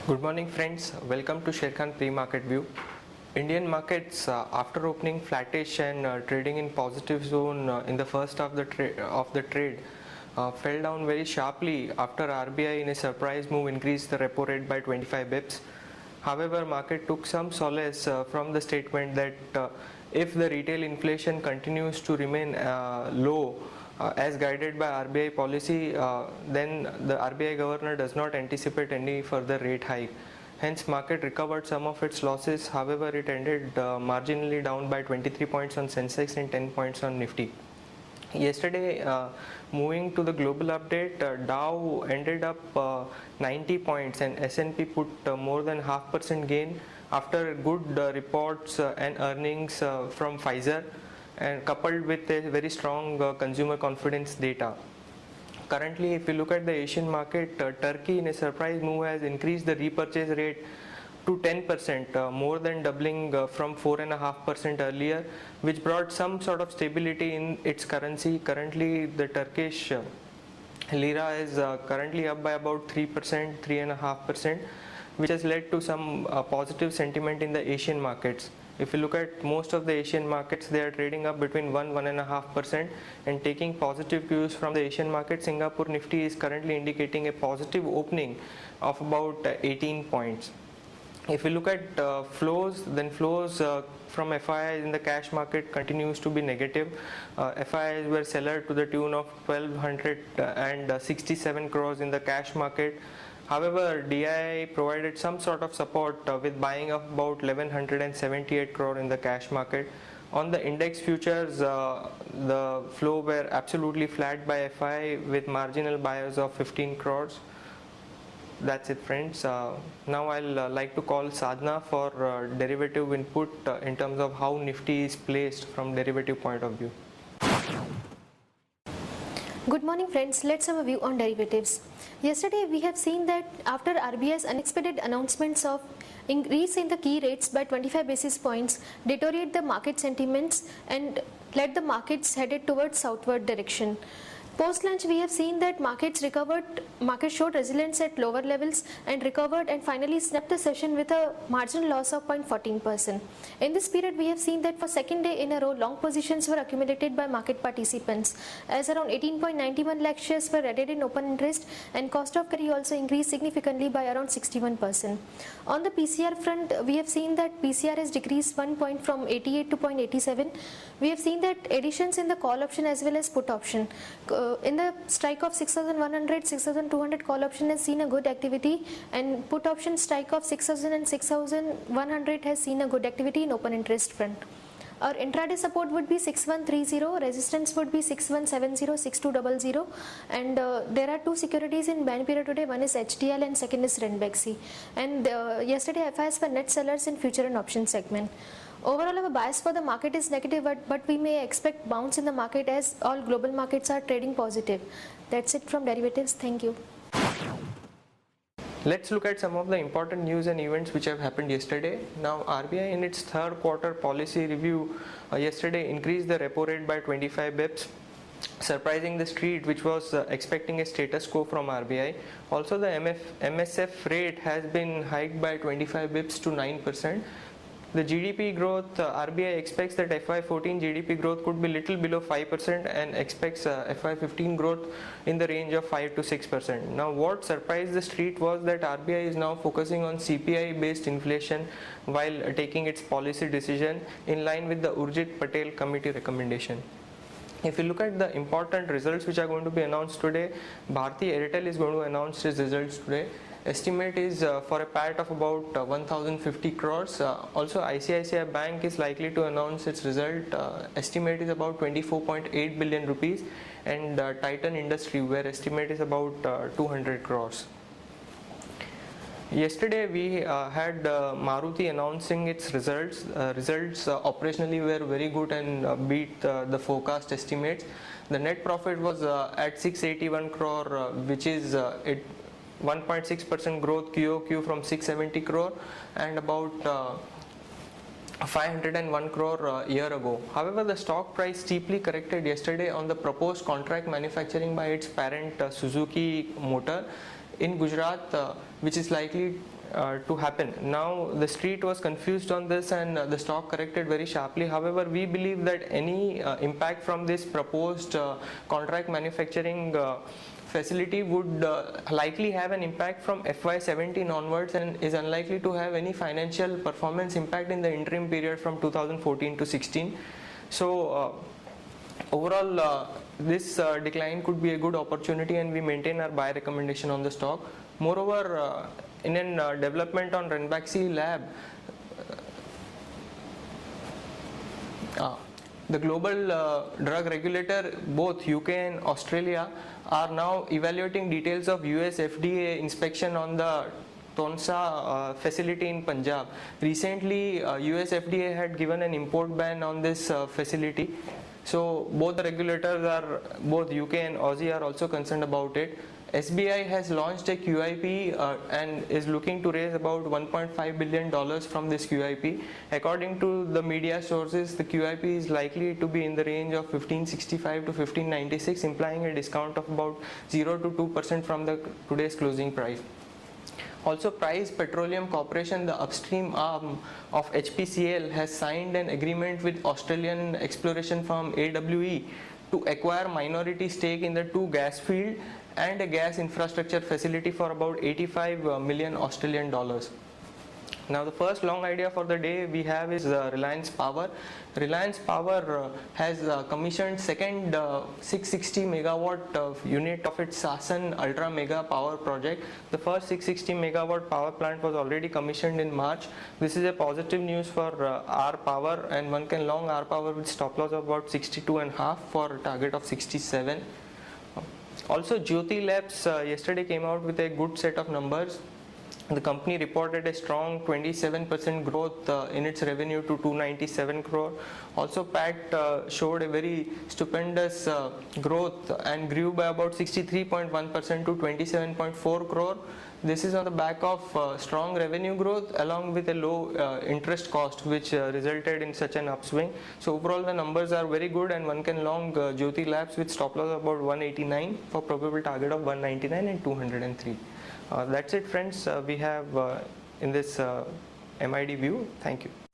Good morning friends, welcome to Sharekhan pre-market view. Indian markets after opening flattish and trading in positive zone in the first of the trade fell down very sharply after RBI in a surprise move increased the repo rate by 25 bips. However, market took some solace from the statement that if the retail inflation continues to remain low as guided by RBI policy, then the RBI governor does not anticipate any further rate hike. Hence, market recovered some of its losses. However, it ended marginally down by 23 points on Sensex and 10 points on Nifty. Yesterday, moving to the global update, Dow ended up 90 points and S&P put more than 0.5% gain after good reports and earnings from Pfizer, and coupled with a very strong consumer confidence data. Currently, if you look at the Asian market, Turkey in a surprise move has increased the repurchase rate to 10%, more than doubling from 4.5% earlier, which brought some sort of stability in its currency. Currently, the Turkish lira is currently up by about 3%, 3.5%, which has led to some positive sentiment in the Asian markets. If you look at most of the Asian markets, they are trading up between 1.5%, and taking positive cues from the Asian market, Singapore Nifty is currently indicating a positive opening of about 18 points. If you look at flows, then flows from FIIs in the cash market continues to be negative. FIIs were seller to the tune of 1267 crores in the cash market. However, DII provided some sort of support with buying of about 1178 crore in the cash market. On the index futures, the flow were absolutely flat by FI with marginal buyers of 15 crores. That's it, friends. Now I'll like to call Sadhna for derivative input in terms of how Nifty is placed from derivative point of view. Good morning friends, let's have a view on derivatives. Yesterday we have seen that after RBI's unexpected announcements of increase in the key rates by 25 basis points deteriorate the market sentiments and led the markets headed towards southward direction. Post lunch we have seen that market showed resilience at lower levels and recovered and finally snapped the session with a marginal loss of 0.14%. In this period we have seen that for second day in a row long positions were accumulated by market participants as around 18.91 lakh shares were added in open interest and cost of carry also increased significantly by around 61%. On the PCR front we have seen that PCR has decreased 1 point from 88 to 0.87. We have seen that additions in the call option as well as put option. In the strike of 6100, 6200 call option has seen a good activity, and put option strike of 6000 and 6100 has seen a good activity in open interest front. Our intraday support would be 6130, resistance would be 6170, 6200, and there are two securities in ban period today. One is HDL and second is Renbexi. And yesterday FIs were net sellers in future and option segment. Overall, our bias for the market is negative, but we may expect bounce in the market as all global markets are trading positive. That's it from derivatives. Thank you. Let's look at some of the important news and events which have happened yesterday. Now, RBI in its third quarter policy review yesterday increased the repo rate by 25 bips, surprising the street which was expecting a status quo from RBI. Also, the MSF rate has been hiked by 25 bips to 9%. The GDP growth, RBI expects that FY14 GDP growth could be little below 5% and expects FY15 growth in the range of 5 to 6%. Now, what surprised the street was that RBI is now focusing on CPI based inflation while taking its policy decision in line with the Urjit Patel committee recommendation. If you look at the important results which are going to be announced today, Bharti Airtel is going to announce its results today. Estimate is for a PAT of about 1050 crores. Also, ICICI Bank is likely to announce its result. Estimate is about 24.8 billion rupees, and Titan Industry, where estimate is about 200 crores. Yesterday we had Maruti announcing its results. Results operationally were very good and beat the forecast estimates. The net profit was at 681 crore, which is 1.6% growth QOQ from 670 crore and about 501 crore a year ago. However, the stock price steeply corrected yesterday on the proposed contract manufacturing by its parent Suzuki Motor in Gujarat, which is likely to happen. Now the street was confused on this and the stock corrected very sharply. However, we believe that any impact from this proposed contract manufacturing facility would likely have an impact from FY17 onwards and is unlikely to have any financial performance impact in the interim period from 2014 to 16. So overall, this decline could be a good opportunity, and we maintain our buy recommendation on the stock. Moreover, in a development on Ranbaxy Lab, the global drug regulator, both UK and Australia, are now evaluating details of US FDA inspection on the Tonsa facility in Punjab. Recently, US FDA had given an import ban on this facility. So both the regulators are, both UK and Aussie are also concerned about it. SBI has launched a QIP and is looking to raise about $1.5 billion from this QIP. According to the media sources, the QIP is likely to be in the range of 1565 to 1596, implying a discount of about 0 to 2% from the today's closing price. Also, Price Petroleum Corporation, the upstream arm of HPCL, has signed an agreement with Australian exploration firm AWE to acquire minority stake in the 2 gas field and a gas infrastructure facility for about 85 million Australian dollars. Now the first long idea for the day we have is Reliance Power. Reliance Power has commissioned second 660 megawatt unit of its Sasan Ultra Mega Power project. The first 660 megawatt power plant was already commissioned in March. This is a positive news for R Power, and one can long R Power with stop loss of about 62.5 for a target of 67. Also, Jyoti Labs yesterday came out with a good set of numbers. The company reported a strong 27% growth in its revenue to 297 crore. Also, PAT showed a very stupendous growth and grew by about 63.1% to 27.4 crore. This is on the back of strong revenue growth along with a low interest cost, which resulted in such an upswing. So overall the numbers are very good, and one can long Jyoti Labs with stop loss of about 189 for probable target of 199 and 203. That's it, friends. We have in this MID view. Thank you.